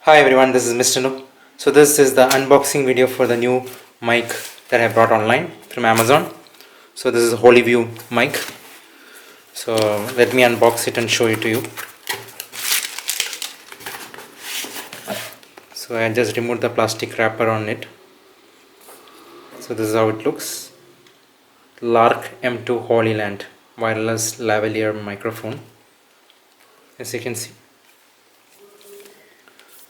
Hi everyone, this is Mr. Nu. So this is the unboxing video for the new mic that I brought online from Amazon. So this is a Hollyview mic. So let me unbox it and show it to you. So I just removed the plastic wrapper on it. So this is how it looks. Lark M2 Hollyland wireless lavalier microphone, as you can see.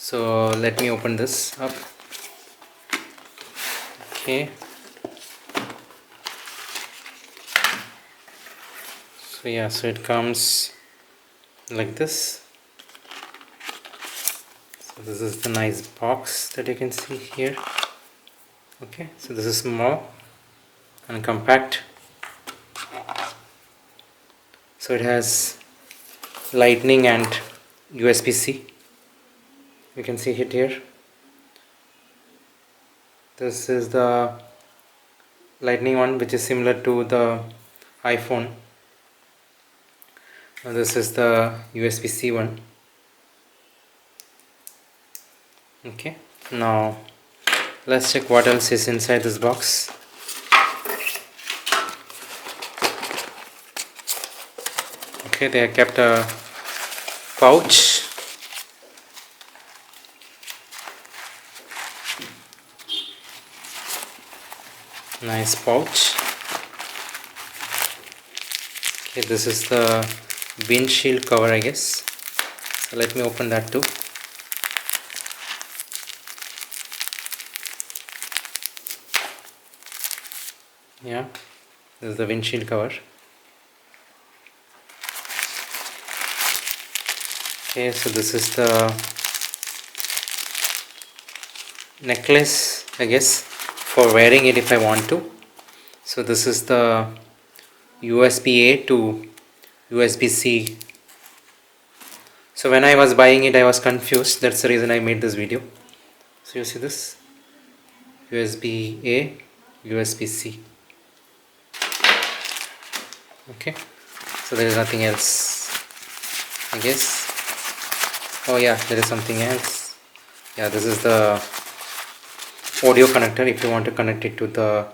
So let me open this up. Okay. So yeah, so it comes like this. So this is the nice box that you can see here. Okay, so this is small and compact. So it has lightning and USB-C. You can see it here. This is the lightning one, which is similar to the iPhone. Now this is the USB-C one. Okay, now let's check what else is inside this box. Okay, they have kept a pouch. Nice pouch. Okay, this is the windshield cover, I guess. So let me open that too. Yeah, this is the windshield cover. Okay, so this is the necklace, I guess, for wearing it if I want to. So this is the USB-A to USB-C. So when I was buying it, I was confused. That's the reason I made this video. So you see this USB-A, USB-C. Okay, so there is nothing else, I guess. Oh yeah, there is something else. Yeah, this is the audio connector. If you want to connect it to the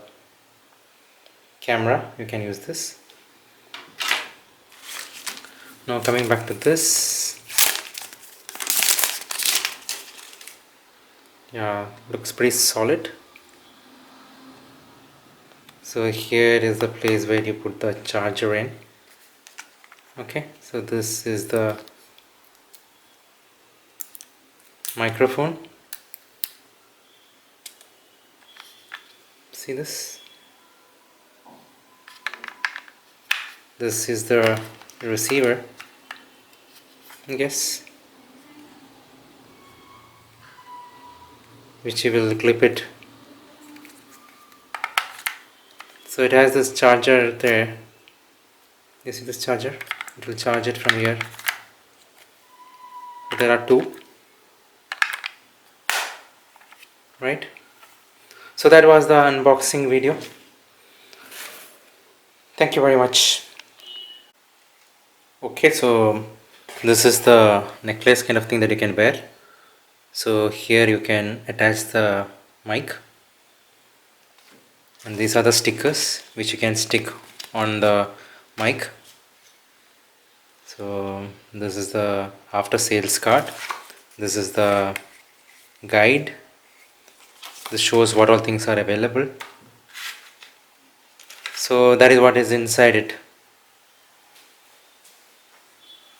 camera, you can use this. Now coming back to this. Yeah, looks pretty solid. So here is the place where you put the charger in. Okay, so this is the microphone. See this? This is the receiver, I guess, which you will clip it. So it has this charger there. You see this charger? It will charge it from here. There are two, right? So that was the unboxing video. Thank you very much. Okay, so this is the necklace kind of thing that you can wear. So here you can attach the mic, and these are the stickers which you can stick on the mic. So this is the after sales card. This is the guide. This shows what all things are available. So that is what is inside it.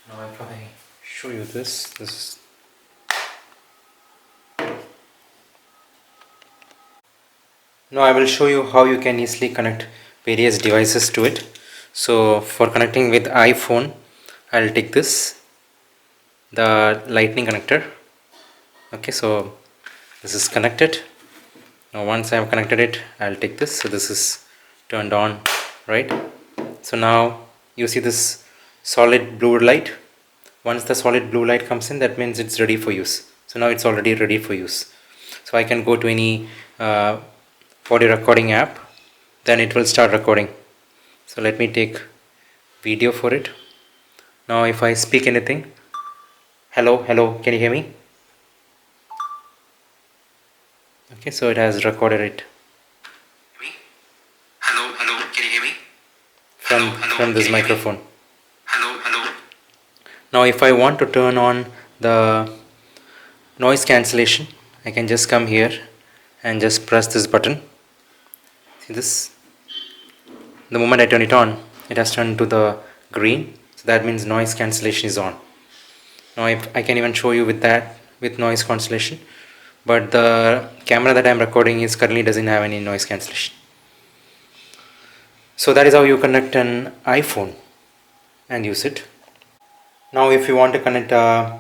Now if I show you this is now I will show you how you can easily connect various devices to it. So for connecting with iPhone, I'll take this, the lightning connector. Okay, so this is connected. Now once I have connected it, I'll take this. So this is turned on, right? So now you see this solid blue light. Once the solid blue light comes in, that means it's ready for use. So now it's already ready for use. So I can go to any audio recording app, then it will start recording. So let me take video for it. Now if I speak anything, hello, can you hear me? Okay, so it has recorded it Hello, can you hear me? from this microphone. Hello. Now if I want to turn on the noise cancellation, I can just come here and just press this button. See this? The moment I turn it on, it has turned to the green, so that means noise cancellation is on. Now I can even show you with that, with noise cancellation, but the camera that I am recording is currently doesn't have any noise cancellation. So that is how you connect an iPhone and use it. Now if you want to connect a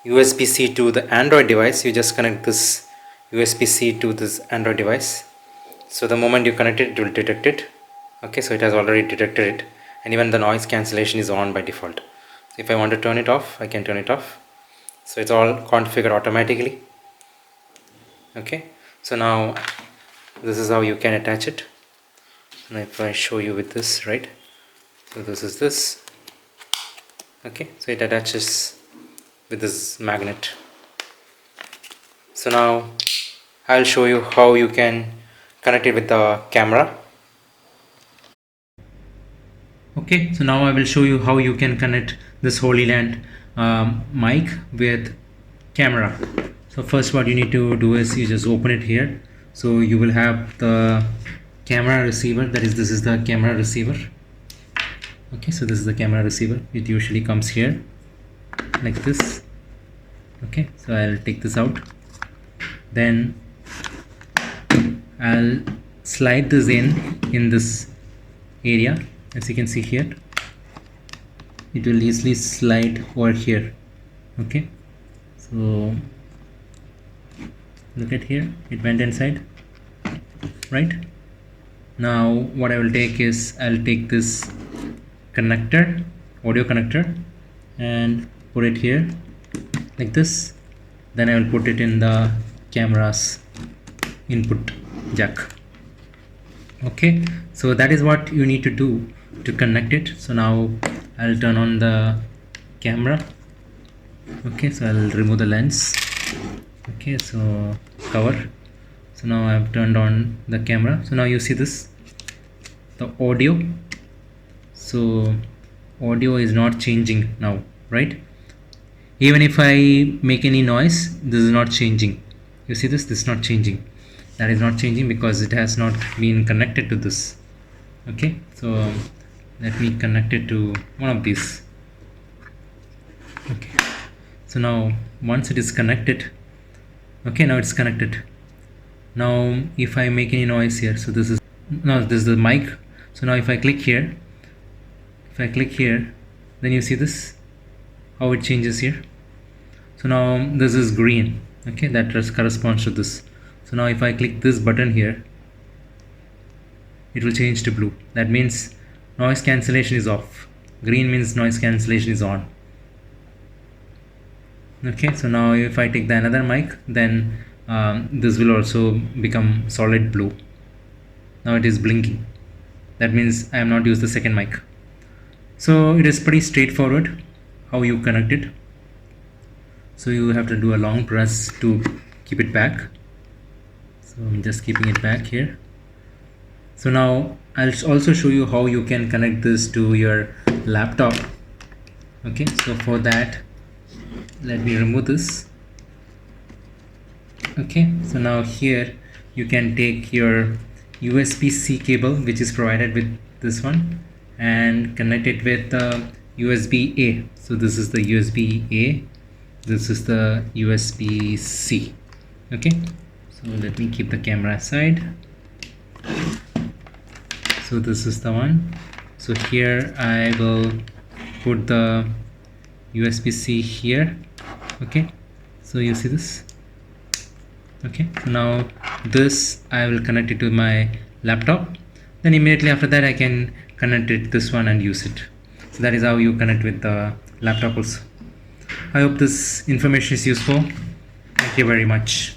USB-C to the Android device, you just connect this USB-C to this Android device. So the moment you connect it, it will detect it. Okay, so it has already detected it, and even the noise cancellation is on by default. So if I want to turn it off, I can turn it off. So it's all configured automatically. Okay, so now this is how you can attach it. And if I show you with this, right, so this is this. Okay, so it attaches with this magnet. So now I'll show you how you can connect it with the camera. Okay, so now I will show you how you can connect this Hollyland mic with camera. So first what you need to do is you just open it here. So you will have the camera receiver, that is, this is the camera receiver. Okay, so this is the camera receiver. It usually comes here like this. Okay, so I'll take this out, then I'll slide this in this area. As you can see here, it will easily slide over here. Okay, so look at here, it went inside. Right now what I will take is, I'll take this connector, audio connector, and put it here like this. Then I will put it in the camera's input jack. Okay, so that is what you need to do to connect it. So now I'll turn on the camera. Okay, so I'll remove the lens. Okay, so cover. So now I've turned on the camera. So now you see this, the audio. So audio is not changing now, right? Even if I make any noise, this is not changing. You see this is not changing. That is not changing because it has not been connected to this. Okay, so let me connect it to one of these. Okay, so now once it is connected, okay, now it's connected. Now if I make any noise here, so this is the mic. So now if I click here, then you see this, how it changes here. So now this is green. Okay, that corresponds to this. So now if I click this button here, it will change to blue. That means noise cancellation is off. Green means noise cancellation is on. Okay, so now if I take the another mic, then this will also become solid blue. Now it is blinking. That means I have not used the second mic. So it is pretty straightforward how you connect it. So you have to do a long press to keep it back. So I'm just keeping it back here. So now I'll also show you how you can connect this to your laptop. Okay, so for that, let me remove this. Okay, so now here you can take your USB-C cable, which is provided with this one, and connect it with USB-A. So this is the USB-A, this is the USB-C. Okay, so let me keep the camera aside. So this is the one. So here I will put the USB-C here. Okay, so you see this. Okay, so now this I will connect it to my laptop. Then immediately after that I can connect it this one and use it. So that is how you connect with the laptop also. I hope this information is useful. Thank you very much.